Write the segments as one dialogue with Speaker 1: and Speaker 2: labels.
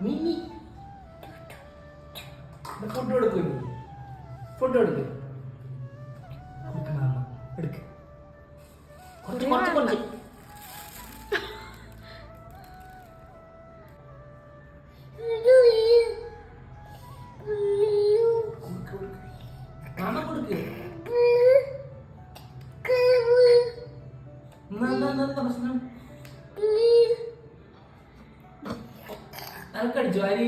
Speaker 1: Mini food കൊടുക്കൂ. Food കൊടുക്ക്. എടുക്ക്. കുറച്ച് കുറച്ച് കുറച്ച്. മാമ കൊടുക്ക്. എന്താ പ്രശ്നം? അനക്കടിച്ചു ആര്?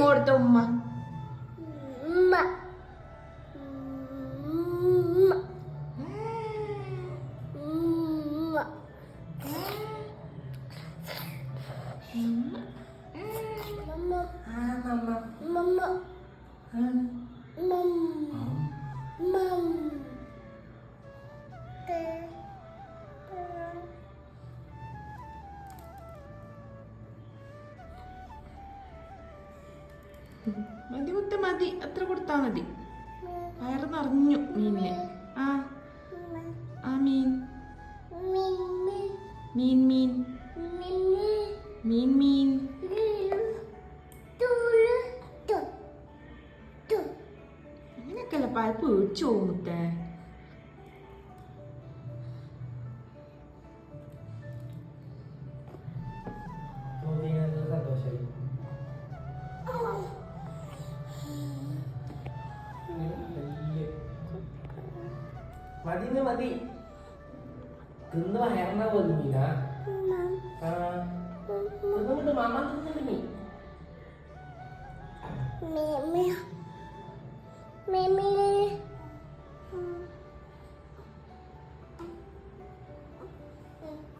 Speaker 2: കൊടുത്ത ഉമ്മ മതി മുത്ത മതി, അത്ര കൊടുത്താ മതി. വയറ് നിറഞ്ഞു മീനിന്. ആ ആ മീൻ മീൻ മീൻ മീൻ മീൻ അങ്ങനെയൊക്കെയല്ല പാൽ പേടിച്ചു പോകും മുത്തേ.
Speaker 1: മതി മതി തിന്ന് വയറണ പോലെ മീനാ. തിന്നുകൊണ്ട് മാമ തിന്നു.
Speaker 3: Mimi